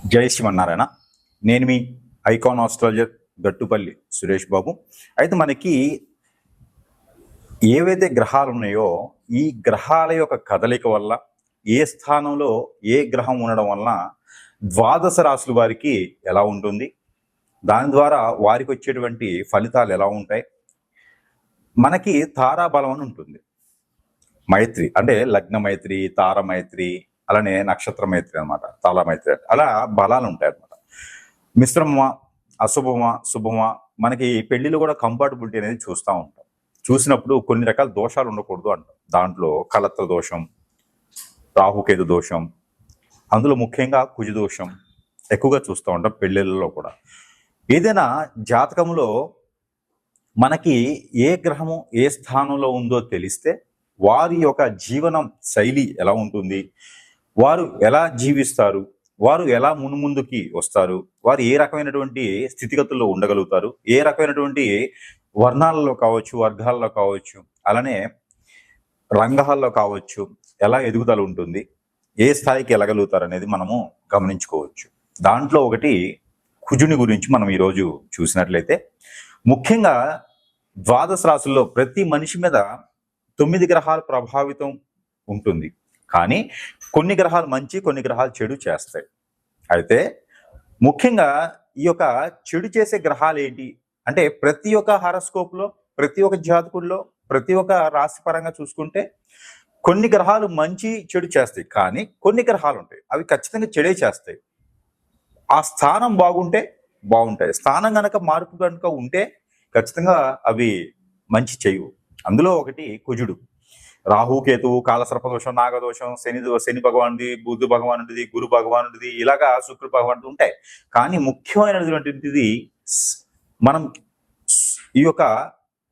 జై శ్రీమన్నారాయణ. నేను మీ icon astrologer Gattupalli Suresh Babu. అయితే మనకి ఏవైతే గ్రహాలు ఉన్నాయో ఈ గ్రహాల యొక్క కదలిక వల్ల ఏ స్థానంలో ఏ గ్రహం ఉండడం వలన ద్వాదశ రాశుల వారికి ఎలా ఉంటుంది, దాని ద్వారా వారికి వచ్చేటువంటి ఫలితాలు ఎలా ఉంటాయి. మనకి తారాబలం అని ఉంటుంది, మైత్రి అంటే లగ్న మైత్రి, తార మైత్రి, అలానే నక్షత్ర మైత్రి అనమాట, తాళ మైత్రి, అలా బలాలు ఉంటాయి అనమాట. మిశ్రమమా, అశుభమా, శుభమా, మనకి పెళ్లిలో కూడా కంపాటబిలిటీ అనేది చూస్తూ ఉంటాం. చూసినప్పుడు కొన్ని రకాల దోషాలు ఉండకూడదు అంటాం. దాంట్లో కలత్ర దోషం, రాహుకేతు దోషం, అందులో ముఖ్యంగా కుజ దోషం ఎక్కువగా చూస్తూ ఉంటాం పెళ్లిళ్ళలో కూడా. ఏదైనా జాతకంలో మనకి ఏ గ్రహము ఏ స్థానంలో ఉందో తెలిస్తే వారి యొక్క జీవనం శైలి ఎలా ఉంటుంది, వారు ఎలా జీవిస్తారు, వారు ఎలా మున్ముందుకి వస్తారు, వారు ఏ రకమైనటువంటి స్థితిగతుల్లో ఉండగలుగుతారు, ఏ రకమైనటువంటి వర్ణాలలో కావచ్చు, వర్గాల్లో కావచ్చు, అలానే రంగాల్లో కావచ్చు, ఎలా ఎదుగుదల ఉంటుంది, ఏ స్థాయికి వెళ్ళగలుగుతారు అనేది మనము గమనించుకోవచ్చు. దాంట్లో ఒకటి కుజుని గురించి మనం ఈరోజు చూసినట్లయితే, ముఖ్యంగా ద్వాదశ రాశుల్లో ప్రతి మనిషి మీద 9 గ్రహాలు ప్రభావితం ఉంటుంది. కానీ కొన్ని గ్రహాలు మంచి, కొన్ని గ్రహాలు చెడు చేస్తాయి. అయితే ముఖ్యంగా ఈ యొక్క చెడు చేసే గ్రహాలు ఏంటి అంటే, ప్రతి ఒక్క హారోస్కోప్లో, ప్రతి ఒక్క జాతకుల్లో, ప్రతి ఒక్క రాశి పరంగా చూసుకుంటే కొన్ని గ్రహాలు మంచి చెడు చేస్తాయి. కానీ కొన్ని గ్రహాలు ఉంటాయి, అవి ఖచ్చితంగా చెడే చేస్తాయి. ఆ స్థానం బాగుంటే బాగుంటాయి, స్థానం కనుక మార్పు కనుక ఉంటే ఖచ్చితంగా అవి మంచి చేయవు. అందులో ఒకటి కుజుడు. రాహుకేతువు, కాలసర్పదోషం, నాగదోషం, శని భగవానుడి, బుద్ధు భగవానుడిది, గురు భగవానుడిది, ఇలాగా శుక్ర భగవానుడు ఉంటాయి. కానీ ముఖ్యమైనటువంటిది మనం ఈ యొక్క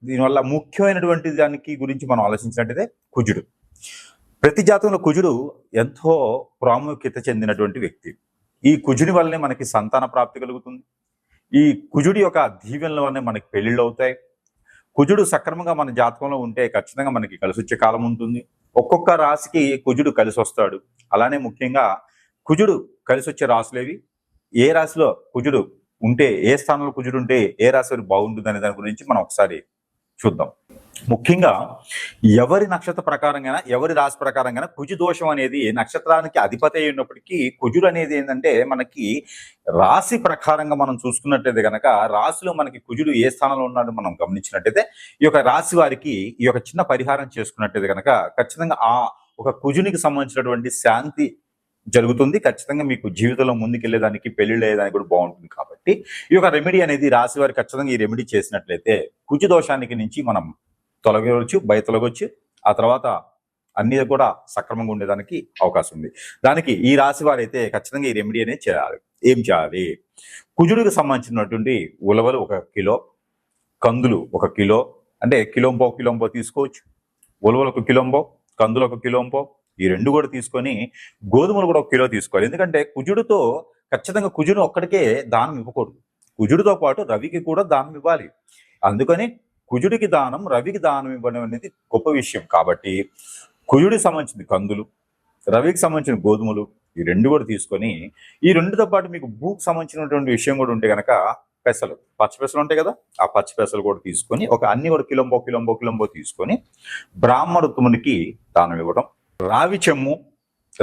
దీనివల్ల ముఖ్యమైనటువంటి దానికి గురించి మనం ఆలోచించినట్టయితే కుజుడు. ప్రతి జాతంలో కుజుడు ఎంతో ప్రాముఖ్యత చెందినటువంటి వ్యక్తి. ఈ కుజుని వల్లనే మనకి సంతాన ప్రాప్తి కలుగుతుంది. ఈ కుజుడి యొక్క దీవెనల వల్లనే మనకి పెళ్లిళ్ళు అవుతాయి. కుజుడు సక్రమంగా మన జాతకంలో ఉంటే ఖచ్చితంగా మనకి కలిసి వచ్చే కాలం ఉంటుంది. ఒక్కొక్క రాశికి కుజుడు కలిసి వస్తాడు. అలానే ముఖ్యంగా కుజుడు కలిసి వచ్చే రాశులేవి, ఏ రాశిలో కుజుడు ఉంటే, ఏ స్థానంలో కుజుడు ఉంటే ఏ రాశి బాగుంటుంది అనే దాని గురించి మనం ఒకసారి చూద్దాం. ముఖ్యంగా ఎవరి నక్షత్ర ప్రకారంగా, ఎవరి రాశి ప్రకారంగా కుజు దోషం అనేది నక్షత్రానికి అధిపతి అయి ఉన్నప్పటికీ కుజుడు అనేది ఏంటంటే మనకి రాశి ప్రకారంగా మనం చూసుకున్నట్టయితే కనుక, రాశిలో మనకి కుజుడు ఏ స్థానంలో ఉన్నాడో మనం గమనించినట్టయితే ఈ యొక్క రాశి వారికి ఈ యొక్క చిన్న పరిహారం చేసుకున్నట్టయితే కనుక ఖచ్చితంగా ఆ ఒక కుజునికి సంబంధించినటువంటి శాంతి జరుగుతుంది. ఖచ్చితంగా మీకు జీవితంలో ముందుకెళ్లేదానికి, పెళ్లిళ్ళు అయ్యేదానికి కూడా బాగుంటుంది. కాబట్టి ఈ యొక్క రెమెడీ అనేది రాశి వారికి ఖచ్చితంగా ఈ రెమెడీ చేసినట్లయితే కుజు దోషానికి నుంచి మనం తొలగవచ్చు, తొలగొచ్చు. ఆ తర్వాత అన్ని కూడా సక్రమంగా ఉండేదానికి అవకాశం ఉంది. దానికి ఈ రాశి వారైతే ఖచ్చితంగా ఈ రెమెడీ అనేది చేయాలి. ఏం చేయాలి? కుజుడికి సంబంధించినటువంటి ఉలవలు 1 కిలో, కందులు 1 కిలో, అంటే కిలోంపో తీసుకోవచ్చు. ఉలవలు 1 కిలోంపో, కందులు 1 కిలోంపో, ఈ 2 కూడా తీసుకొని గోధుమలు కూడా 1 కిలో తీసుకోవాలి. ఎందుకంటే కుజుడితో ఖచ్చితంగా కుజుడు ఒక్కడికే దానం ఇవ్వకూడదు, కుజుడితో పాటు రవికి కూడా దానం ఇవ్వాలి. అందుకని కుజుడికి దానం, రవికి దానం ఇవ్వడం అనేది గొప్ప విషయం. కాబట్టి కుజుడికి సంబంధించిన కందులు, రవికి సంబంధించిన గోధుమలు, ఈ 2 కూడా తీసుకొని, ఈ 2తో పాటు మీకు భూకి సంబంధించినటువంటి విషయం కూడా ఉంటే కనుక పెసలు, పచ్చి పెసలు ఉంటాయి కదా, ఆ పచ్చి పెసలు కూడా తీసుకొని అన్ని కూడా కిలోంబో తీసుకొని బ్రాహ్మణోత్తమునికి దానం ఇవ్వడం. రావి చెమ్ము,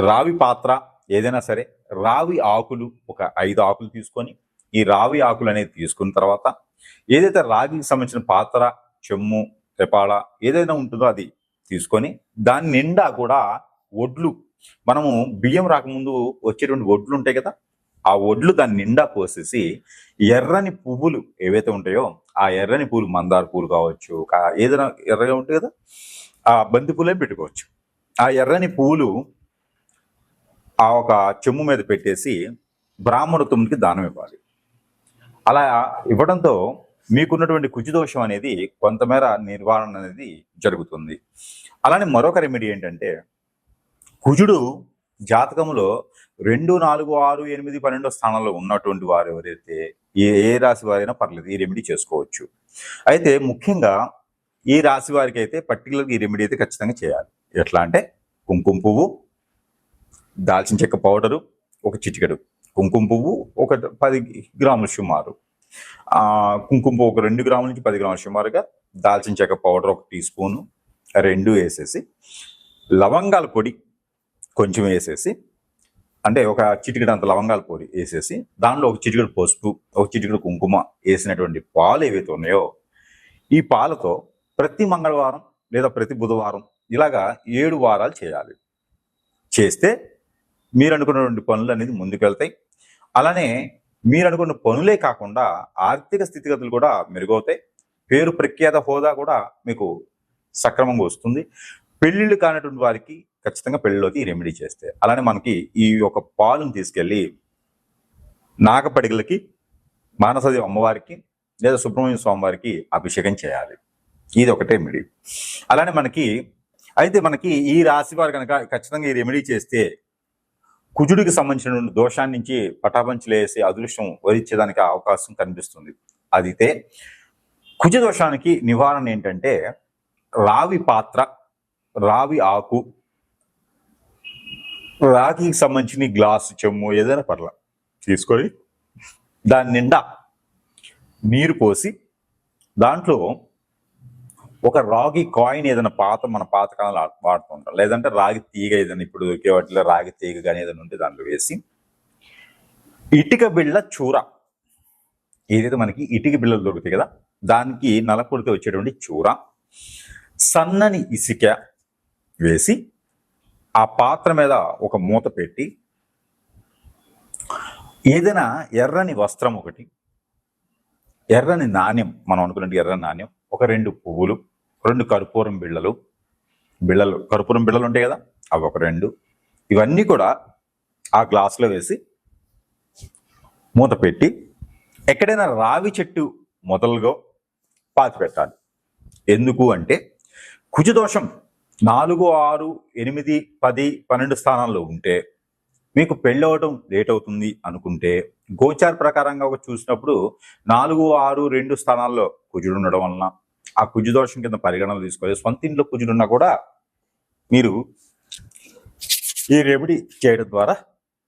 రావి పాత్ర ఏదైనా సరే, రావి ఆకులు 5 ఆకులు తీసుకొని, ఈ రావి ఆకులు అనేది తీసుకున్న తర్వాత ఏదైతే రాగికి సంబంధించిన పాత్ర, చెమ్ము, తెపాళ ఏదైనా ఉంటుందో అది తీసుకొని, దాని నిండా కూడా ఒడ్లు, మనము బియ్యం రాకముందు వచ్చేటువంటి ఒడ్లు ఉంటాయి కదా, ఆ ఒడ్లు దాని నిండా పోసేసి ఎర్రని పువ్వులు ఏవైతే ఉంటాయో ఆ ఎర్రని పూలు, మందార పూలు కావచ్చు, ఏదైనా ఎర్రగా ఉంటాయి కదా, ఆ బంతి పూలే పెట్టుకోవచ్చు. ఆ ఎర్రని పూలు ఆ ఒక చెమ్ము మీద పెట్టేసి బ్రాహ్మణోత్తమునికి దానం ఇవ్వాలి. అలా ఇవ్వడంతో మీకున్నటువంటి కుజుదోషం అనేది కొంతమేర నిర్వహణ అనేది జరుగుతుంది. అలానే మరొక రెమెడీ ఏంటంటే, కుజుడు జాతకంలో 2, 4, 6, 8, 12 స్థానంలో ఉన్నటువంటి వారు ఎవరైతే ఏ రాశి వారైనా పర్లేదు ఈ రెమెడీ చేసుకోవచ్చు. అయితే ముఖ్యంగా ఈ రాశి వారికి అయితే పర్టికులర్గా ఈ రెమెడీ అయితే ఖచ్చితంగా చేయాలి. ఎట్లా అంటే కుంకుమ పువ్వు, దాల్చిన చెక్క పౌడరు, 1 చిటికెడు కుంకుమ పువ్వు ఒక 10 గ్రాములు సుమారు, కుంకుమ పువ్వు ఒక 2 గ్రాముల నుంచి 10 గ్రాములు సుమారుగా, దాల్చిన చెక్క పౌడర్ 1 టీ స్పూను 2 వేసేసి, లవంగాల పొడి కొంచెం వేసేసి, అంటే ఒక చిటికెడు అంత లవంగాల పొడి వేసేసి, దానిలో ఒక చిటికెడు పసుపు, ఒక చిటికెడు కుంకుమ వేసినటువంటి పాలు ఏవైతే ఉన్నాయో, ఈ పాలతో ప్రతి మంగళవారం లేదా ప్రతి బుధవారం ఇలాగా 7 వారాలు చేయాలి. చేస్తే మీరు అనుకున్నటువంటి పనులు అనేది ముందుకెళ్తాయి. అలానే మీరు అనుకున్న పనులే కాకుండా ఆర్థిక స్థితిగతులు కూడా మెరుగవుతాయి. పేరు ప్రఖ్యాత హోదా కూడా మీకు సక్రమంగా వస్తుంది. పెళ్ళిళ్ళు కానటువంటి వారికి ఖచ్చితంగా పెళ్ళిలోకి రెమెడీ చేస్తే, అలానే మనకి ఈ యొక్క పాలును తీసుకెళ్ళి నాగపడిగలకి, మానసదేవి అమ్మవారికి లేదా సుబ్రహ్మణ్య స్వామి వారికి అభిషేకం చేయాలి. ఇది ఒకటే రెమెడీ. అలానే మనకి ఈ రాశి వారు కనుక ఖచ్చితంగా ఈ రెమెడీ చేస్తే కుజుడికి సంబంధించిన దోషాన్ని నుంచి పటాపంచలేసి అదృష్టం వరించేదానికి అవకాశం కనిపిస్తుంది. అదితే కుజ దోషానికి నివారణ ఏంటంటే రావి పాత్ర, రావి ఆకు, రాగికి సంబంధించిన గ్లాసు చెమ్ము ఏదైనా పర్ల తీసుకొని దాని నిండా నీరు పోసి దాంట్లో ఒక రాగి కాయిన్ ఏదైనా మన పాతకాలంలో వాడుతుంటాం, లేదంటే రాగి తీగ ఏదైనా ఇప్పుడు దొరికే వాటిలో రాగి తీగ కానీ ఏదైనా ఉంటే దాంట్లో వేసి, ఇటుక బిళ్ళ చూర ఏదైతే మనకి ఇటుక బిళ్ళలు దొరుకుతాయి కదా, దానికి నలకొడితే వచ్చేటువంటి చూర, సన్నని ఇసుక వేసి ఆ పాత్ర మీద ఒక మూత పెట్టి, ఏదైనా ఎర్రని వస్త్రం ఒకటి, ఎర్రని నాణ్యం, మనం అనుకున్నట్టు ఎర్రని నాణ్యం, ఒక 2 పువ్వులు, 2 కర్పూరం బిళ్ళలు కర్పూరం బిళ్ళలు ఉంటాయి కదా, అవి ఒక 2, ఇవన్నీ కూడా ఆ గ్లాసులో వేసి మూత పెట్టి ఎక్కడైనా రావి చెట్టు మొదలుగా పాతి పెట్టాలి. ఎందుకు అంటే కుజదోషం 4, 6, 8, 10, 12 స్థానాల్లో ఉంటే మీకు పెళ్ళవటం లేట్ అవుతుంది అనుకుంటే, గోచార ప్రకారంగా చూసినప్పుడు 4, 6, 2 స్థానాల్లో కుజుడు ఉండడం వలన ఆ కుజదోషం కింద పరిగణనలు తీసుకోవాలి. సొంత ఇంట్లో కుజుడున్నా కూడా మీరు ఈ రెమెడీ చేయడం ద్వారా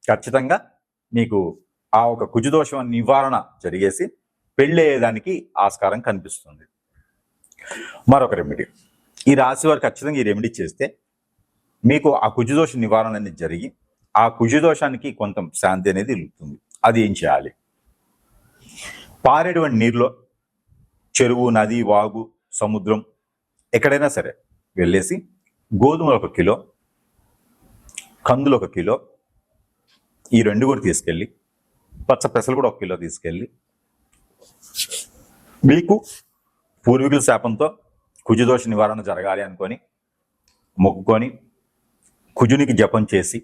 ఖచ్చితంగా మీకు ఆ ఒక కుజదోషం నివారణ జరిగేసి పెళ్ళి అయ్యేదానికి ఆస్కారం కనిపిస్తుంది. మరొక రెమెడీ, ఈ రాశి వారు ఖచ్చితంగా ఈ రెమెడీ చేస్తే మీకు ఆ కుజదోష నివారణ అనేది జరిగి ఆ కుజదోషానికి కొంత శాంతి అనేది ఇలుతుంది. అది ఏం చేయాలి? పారేటువంటి నీరులో, చెరువు, నది, వాగు, సముద్రం ఎక్కడైనా సరే వెళ్ళేసి గోధుమలు 1 కిలో, కందులు 1 కిలో, ఈ 2 కూడా తీసుకెళ్ళి, పచ్చ పెసలు కూడా 1 కిలో తీసుకెళ్ళి, మీకు పూర్వీకుల శాపంతో కుజదోష నివారణ జరగాలి అనుకొని మొక్కుకొని కుజునికి జపం చేసి,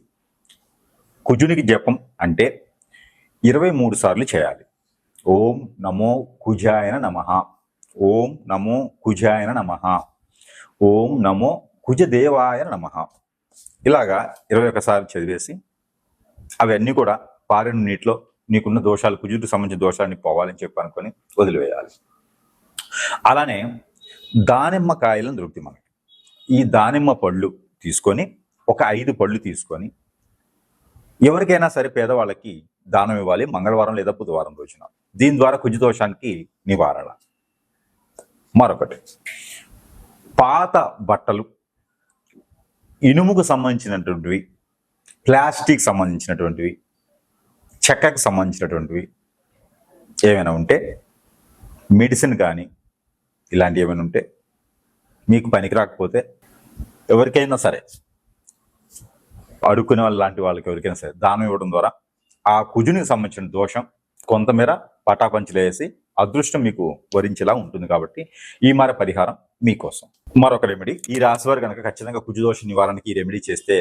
కుజునికి జపం అంటే 23 సార్లు చేయాలి. ఓం నమో కుజాయన నమః, ఓం నమో కుజాయన నమః, ఓం నమో కుజదేవాయ నమః, ఇలాగా 21 సార్లు చదివేసి అవన్నీ కూడా పారిన నీటిలో నీకున్న దోషాలు, కుజుడికి సంబంధించిన దోషాన్ని పోవాలని చెప్పి అనుకొని వదిలివేయాలి. అలానే దానిమ్మ కాయలను దొరుకుతాయి మనకి. ఈ దానిమ్మ పళ్ళు తీసుకొని ఒక 5 పళ్ళు తీసుకొని ఎవరికైనా సరే పేదవాళ్ళకి దానం ఇవ్వాలి మంగళవారం లేదా బుధవారం రోజున. దీని ద్వారా కుజదోషానికి నివారణ. మరొకటి, పాత బట్టలు, ఇనుముకు సంబంధించినటువంటివి, ప్లాస్టిక్ సంబంధించినటువంటివి, చెక్కకు సంబంధించినటువంటివి ఏమైనా ఉంటే, మెడిసిన్ కానీ ఇలాంటివి ఏమైనా ఉంటే మీకు పనికి రాకపోతే ఎవరికైనా సరే అడుక్కునే వాళ్ళు లాంటి వాళ్ళకి ఎవరికైనా సరే దానం ఇవ్వడం ద్వారా ఆ కుజునికి సంబంధించిన దోషం కొంతమేర పటాపంచలేసి అదృష్టం మీకు వరించేలా ఉంటుంది. కాబట్టి ఈ పరిహారం మీకోసం. మరొక రెమెడీ, ఈ రాశి వారు కనుక ఖచ్చితంగా కుజదోష నివారణకి ఈ రెమెడీ చేస్తే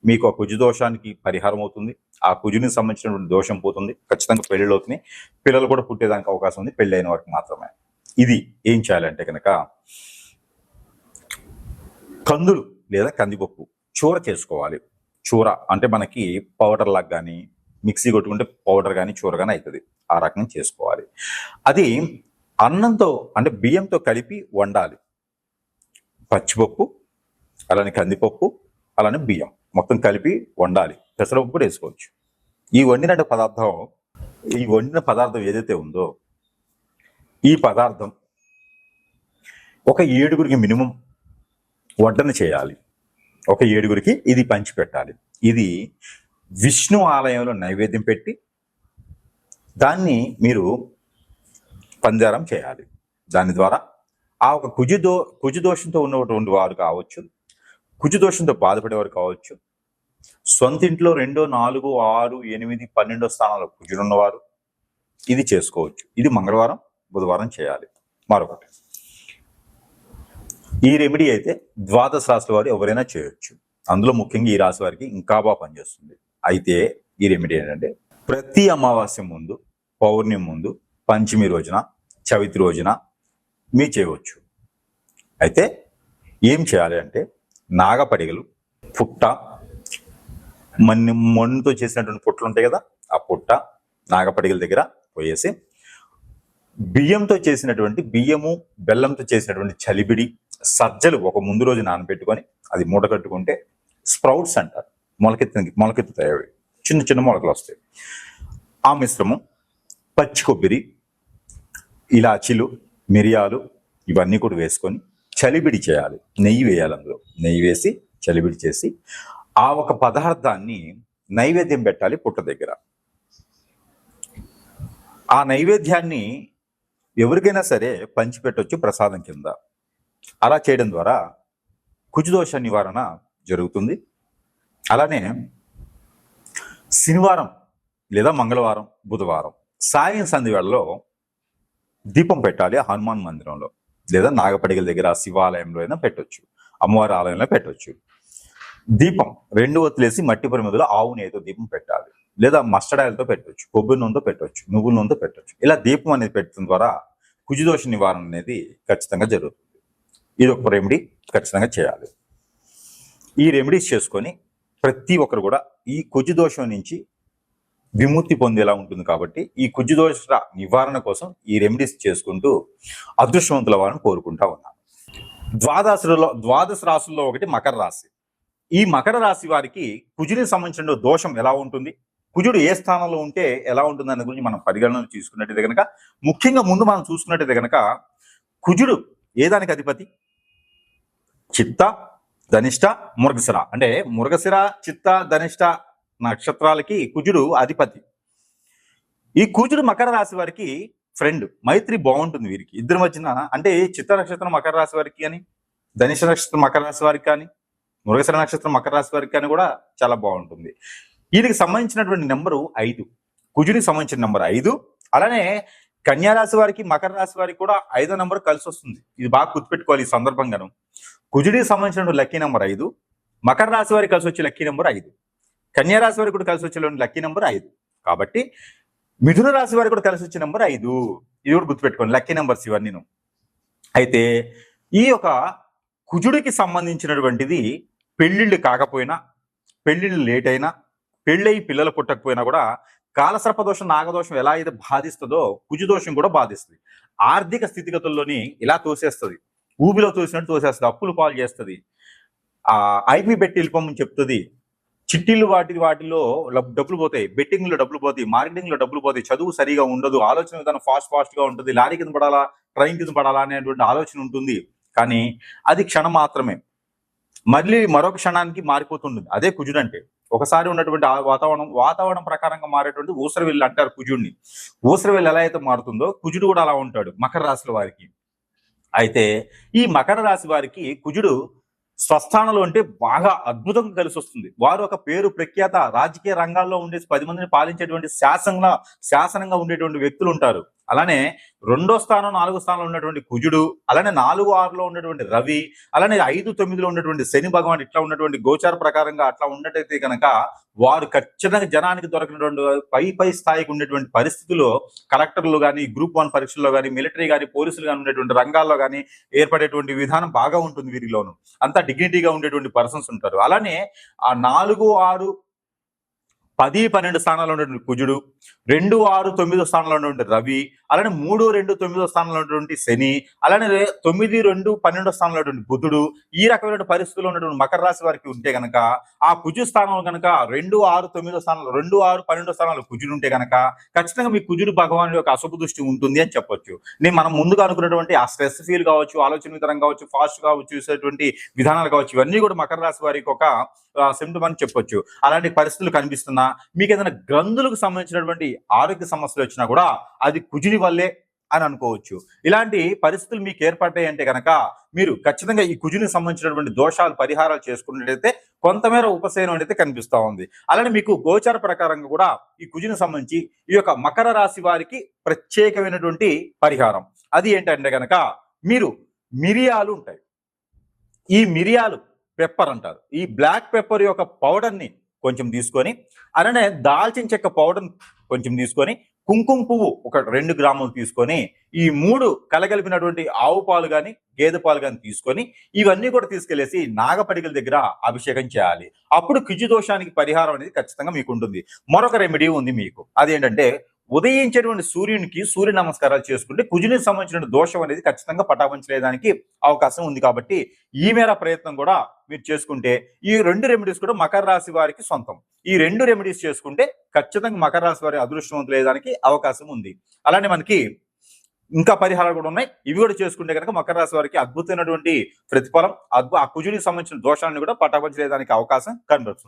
మీకు ఆ కుజదోషానికి పరిహారం అవుతుంది. ఆ కుజునికి సంబంధించినటువంటి దోషం పోతుంది. ఖచ్చితంగా పెళ్ళిళ్ళు అవుతున్నాయి, పిల్లలు కూడా పుట్టేదానికి అవకాశం ఉంది, పెళ్ళి అయిన వారికి మాత్రమే. ఇది ఏం చేయాలంటే కనుక కందులు లేదా కందిపప్పు చూర చేసుకోవాలి. చూర అంటే మనకి పౌడర్ లాగా కానీ, మిక్సీ కొట్టుకుంటే పౌడర్ కానీ చూర కానీ అవుతుంది. ఆ రకంగా చేసుకోవాలి. అది అన్నంతో అంటే బియ్యంతో కలిపి వండాలి. పచ్చిపప్పు, అలానే కందిపప్పు, అలానే బియ్యం మొత్తం కలిపి వండాలి. పెసరపప్పు కూడా వేసుకోవచ్చు. ఈ వండిన పదార్థం ఏదైతే ఉందో ఈ పదార్థం ఒక 7గురికి మినిమం వడ్డన చేయాలి. ఒక 7గురికి ఇది పంచిపెట్టాలి. ఇది విష్ణు ఆలయంలో నైవేద్యం పెట్టి దాన్ని మీరు పంజారం చేయాలి. దాని ద్వారా ఆ ఒక కుజుదోషంతో ఉన్నటువంటి వారు కావచ్చు, కుజుదోషంతో బాధపడేవారు కావచ్చు, సొంత ఇంట్లో 2, 4, 6, 8, 12 స్థానాల్లో కుజుడున్నవారు ఇది చేసుకోవచ్చు. ఇది మంగళవారం, బుధవారం చేయాలి. మరొకటి, ఈ రెమెడీ అయితే ద్వాదశ రాశుల వారు ఎవరైనా చేయొచ్చు. అందులో ముఖ్యంగా ఈ రాశి వారికి ఇంకా బాగా పనిచేస్తుంది. అయితే ఈ రెమెడీ ఏంటంటే ప్రతి అమావాస్య ముందు, పౌర్ణమి ముందు, పంచమి రోజున, చవితి రోజున మీరు చేయవచ్చు. అయితే ఏం చేయాలి అంటే నాగపడిగలు, పుట్ట, మన్నుతో చేసినటువంటి పుట్టలు ఉంటాయి కదా, ఆ పుట్ట నాగపడిగల దగ్గర పోయేసి బియ్యము బెల్లంతో చేసినటువంటి చలిబిడి, సజ్జలు ఒక ముందు రోజు నానబెట్టుకొని అది మూట కట్టుకుంటే స్ప్రౌట్స్ అంటారు, మొలకెత్తుతాయి. అవి చిన్న చిన్న మొలకలు వస్తాయి. ఆ మిశ్రమం, పచ్చి కొబ్బరి, ఇలాచీలు, మిరియాలు ఇవన్నీ కూడా వేసుకొని చలిబిడి చేయాలి. నెయ్యి వేయాలి. అందులో నెయ్యి వేసి చలిబిడి చేసి ఆ ఒక పదార్థాన్ని నైవేద్యం పెట్టాలి పుట్ట దగ్గర. ఆ నైవేద్యాన్ని ఎవరికైనా సరే పంచిపెట్టవచ్చు ప్రసాదం కింద. అలా చేయడం ద్వారా కుజదోష నివారణ జరుగుతుంది. అలానే శనివారం లేదా మంగళవారం, బుధవారం సాయం సంధి వేళలో దీపం పెట్టాలి. హనుమాన్ మందిరంలో లేదా నాగపడిగల దగ్గర శివాలయంలో అయినా పెట్టవచ్చు, అమ్మవారి ఆలయంలో పెట్టవచ్చు. దీపం 2 ఒత్తులేసి మట్టి ప్రమిదలో ఆవు నెయ్యితో దీపం పెట్టాలి. లేదా మస్టర్డ్ ఆయిల్తో పెట్టవచ్చు, కొబ్బరి నూనెతో పెట్టవచ్చు, నువ్వుల నూనెతో పెట్టవచ్చు. ఇలా దీపం అనేది పెట్టడం ద్వారా కుజదోష నివారణ అనేది ఖచ్చితంగా జరుగుతుంది. ఇది ఒక రెమెడీ ఖచ్చితంగా చేయాలి. ఈ రెమెడీస్ చేసుకొని ప్రతి ఒక్కరు కూడా ఈ కుజదోషం నుంచి విముక్తి పొందేలా ఉంటుంది. కాబట్టి ఈ కుజదోష నివారణ కోసం ఈ రెమెడీస్ చేసుకుంటూ అదృష్టవంతుల వారిని కోరుకుంటా ఉన్నాను. ద్వాదశ రాశుల్లో ఒకటి మకర రాశి. ఈ మకర రాశి వారికి కుజుడికి సంబంధించిన దోషం ఎలా ఉంటుంది, కుజుడు ఏ స్థానంలో ఉంటే ఎలా ఉంటుంది అనే గురించి మనం పరిగణన తీసుకున్నట్టయితే కనుక, ముఖ్యంగా ముందు మనం చూసుకున్నట్టయితే కనుక కుజుడు ఏ దానికి అధిపతి? చిత్త, ధనిష్ట, మృగశిర. అంటే మృగశిర, చిత్త, ధనిష్ట నక్షత్రాలకి కుజుడు అధిపతి. ఈ కుజుడు మకర రాశి వారికి ఫ్రెండ్, మైత్రి బాగుంటుంది వీరికి ఇద్దరి మధ్యన. అంటే చిత్త నక్షత్రం మకర రాశి వారికి కానీ, ధనిష్ట నక్షత్రం మకర రాశి వారికి కానీ, మృగశిర నక్షత్రం మకర రాశి వారికి కానీ కూడా చాలా బాగుంటుంది. వీరికి సంబంధించినటువంటి నెంబరు 5, కుజుడికి సంబంధించిన నెంబర్ 5. అలానే కన్యారాశి వారికి, మకర రాశి వారికి కూడా 5వ నెంబర్ కలిసి వస్తుంది. ఇది బాగా గుర్తుపెట్టుకోవాలి ఈ సందర్భంగాను. కుజుడికి సంబంధించిన లక్కీ నెంబర్ 5, మకర రాశి వారికి కలిసి వచ్చే లక్కీ నెంబర్ 5, కన్యారాశి వారికి కూడా కలిసి వచ్చే లక్కీ నెంబర్ 5. కాబట్టి మిథున రాశి వారికి కూడా కలిసి వచ్చే నెంబర్ 5. ఇది కూడా గుర్తుపెట్టుకోండి, లక్కీ నెంబర్స్ ఇవన్నీ. అయితే ఈ యొక్క కుజుడికి సంబంధించినటువంటిది పెళ్లిళ్ళు కాకపోయినా, పెళ్లిళ్ళు లేట్ అయినా, పెళ్ళయి పిల్లలు పుట్టకపోయినా కూడా కాలసర్పదోషం, నాగదోషం ఎలా అయితే బాధిస్తుందో కుజుదోషం కూడా బాధిస్తుంది. ఆర్థిక స్థితిగతుల్లోని ఇలా తోసేస్తుంది, ఊబిలో తోసినట్టు తోసేస్తుంది, అప్పులు పాలు చేస్తుంది, ఐపీ బెట్టి వెళ్ళిపోమని చెప్తుంది, చిట్టీలు వాటిలో డబ్బులు పోతాయి, బెట్టింగ్లో డబ్బులు పోతాయి, మార్కెటింగ్లో డబ్బులు పోతాయి, చదువు సరిగా ఉండదు, ఆలోచన విధానం ఫాస్ట్గా ఉంటుంది, లారీ కింద పడాలా, ట్రైన్ కింద పడాలా అనేటువంటి ఆలోచన ఉంటుంది. కానీ అది క్షణం మాత్రమే, మళ్ళీ మరొక క్షణానికి మారిపోతుంటుంది. అదే కుజుడు అంటే. ఒకసారి ఉన్నటువంటి వాతావరణం ప్రకారంగా మారేటువంటి ఊసరవెల్లి అంటారు కుజుడిని. ఊసరవెల్లి ఎలా అయితే మారుతుందో కుజుడు కూడా అలా ఉంటాడు మకర రాశుల వారికి. అయితే ఈ మకర రాశి వారికి కుజుడు స్వస్థానంలో ఉంటే బాగా అద్భుతంగా కలిసి వస్తుంది. వారు ఒక పేరు ప్రఖ్యాత రాజకీయ రంగాల్లో ఉండే 10 మందిని పాలించేటువంటి శాసనంగా ఉండేటువంటి వ్యక్తులు ఉంటారు. అలానే 2వ స్థానం 4వ స్థానంలో ఉన్నటువంటి కుజుడు, అలానే 4, 6లో ఉన్నటువంటి రవి, అలానే 5, 9లో ఉన్నటువంటి శని భగవాన్, ఇట్లా ఉన్నటువంటి గోచార ప్రకారంగా అట్లా ఉన్నట్టయితే కనుక వారు ఖచ్చితంగా జనానికి దొరికినటువంటి పై స్థాయికి ఉండేటువంటి పరిస్థితుల్లో కలెక్టర్లు కానీ, గ్రూప్ 1 పరీక్షల్లో కానీ, మిలిటరీ కానీ, పోలీసులు కానీ ఉండేటువంటి రంగాల్లో కానీ ఏర్పడేటువంటి విధానం బాగా ఉంటుంది. వీరిలోను అంతా డిగ్నిటీగా ఉండేటువంటి పర్సన్స్ ఉంటారు. అలానే ఆ 4, 6 10, 12 స్థానాల్లో ఉన్నటువంటి కుజుడు, 2, 6, 9 స్థానంలో ఉన్నటువంటి రవి, అలానే 3, 2, 9 స్థానంలో ఉన్నటువంటి శని, అలానే 9, 2, 12 స్థానంలో ఉన్నటువంటి బుధుడు, ఈ రకమైన పరిస్థితుల్లో ఉన్నటువంటి మకర రాశి వారికి ఉంటే గనక ఆ కుజు స్థానం కనుక 2, 6, 9 స్థానంలో 2, 6, 12 స్థానాల్లో కుజుడు ఉంటే గనక ఖచ్చితంగా మీ కుజుడు భగవానుడి యొక్క అశుభ దృష్టి ఉంటుంది అని చెప్పొచ్చు. మనం ముందుగా అనుకున్నటువంటి ఆ స్ట్రెస్ ఫీల్ కావచ్చు, ఆలోచన విధానం కావచ్చు, ఫాస్ట్ కావచ్చు, చూసేటువంటి విధానాలు కావచ్చు, ఇవన్నీ కూడా మకర రాశి వారికి ఒక సిమ్టమ్ అని చెప్పొచ్చు. అలాంటి పరిస్థితులు కనిపిస్తున్నా, మీకు ఏదైనా గ్రంథులకు సంబంధించినటువంటి ఆరోగ్య సమస్యలు వచ్చినా కూడా అది కుజుని వల్లే అని అనుకోవచ్చు. ఇలాంటి పరిస్థితులు మీకు ఏర్పడ్డాయి అంటే కనుక మీరు ఖచ్చితంగా ఈ కుజునికి సంబంధించినటువంటి దోషాలు పరిహారాలు చేసుకున్నట్లయితే కొంతమేర ఉపశమనం అయితే కనిపిస్తా ఉంది. అలానే మీకు గోచార ప్రకారంగా కూడా ఈ కుజునికి సంబంధించి ఈ యొక్క మకర రాశి వారికి ప్రత్యేకమైనటువంటి పరిహారం అది ఏంటంటే కనుక మీరు మిరియాలు ఉంటాయి, ఈ మిరియాలు పెప్పర్ అంటారు, ఈ బ్లాక్ పెప్పర్ యొక్క పౌడర్ని కొంచెం తీసుకొని, అలానే దాల్చిన చెక్క పౌడర్ కొంచెం తీసుకొని, కుంకుమ పువ్వు ఒక 2 గ్రాములు తీసుకొని, ఈ 3 కలగలిపినటువంటి ఆవు పాలు కానీ గేదె పాలు కానీ తీసుకొని ఇవన్నీ కూడా తీసుకెళ్లేసి నాగపడిగల దగ్గర అభిషేకం చేయాలి. అప్పుడు కుజు దోషానికి పరిహారం అనేది ఖచ్చితంగా మీకు ఉంటుంది. మరొక రెమెడీ ఉంది మీకు, అదేంటంటే ఉదయించేటువంటి సూర్యునికి సూర్య నమస్కారాలు చేసుకుంటే కుజునికి సంబంధించిన దోషం అనేది ఖచ్చితంగా పటాపంచలేదానికి అవకాశం ఉంది. కాబట్టి ఈ మేర ప్రయత్నం కూడా మీరు చేసుకుంటే ఈ 2 రెమెడీస్ కూడా మకర రాశి వారికి సొంతం. ఈ 2 రెమెడీస్ చేసుకుంటే ఖచ్చితంగా మకర రాశి వారి అదృష్టవంతులేదానికి అవకాశం ఉంది. అలానే మనకి ఇంకా పరిహారాలు కూడా ఉన్నాయి, ఇవి కూడా చేసుకుంటే కనుక మకర రాశి వారికి అద్భుతమైనటువంటి ప్రతిఫలం, ఆ కుజునికి సంబంధించిన దోషాలను కూడా పటాపంచలేదానికి అవకాశం కనబడుతుంది.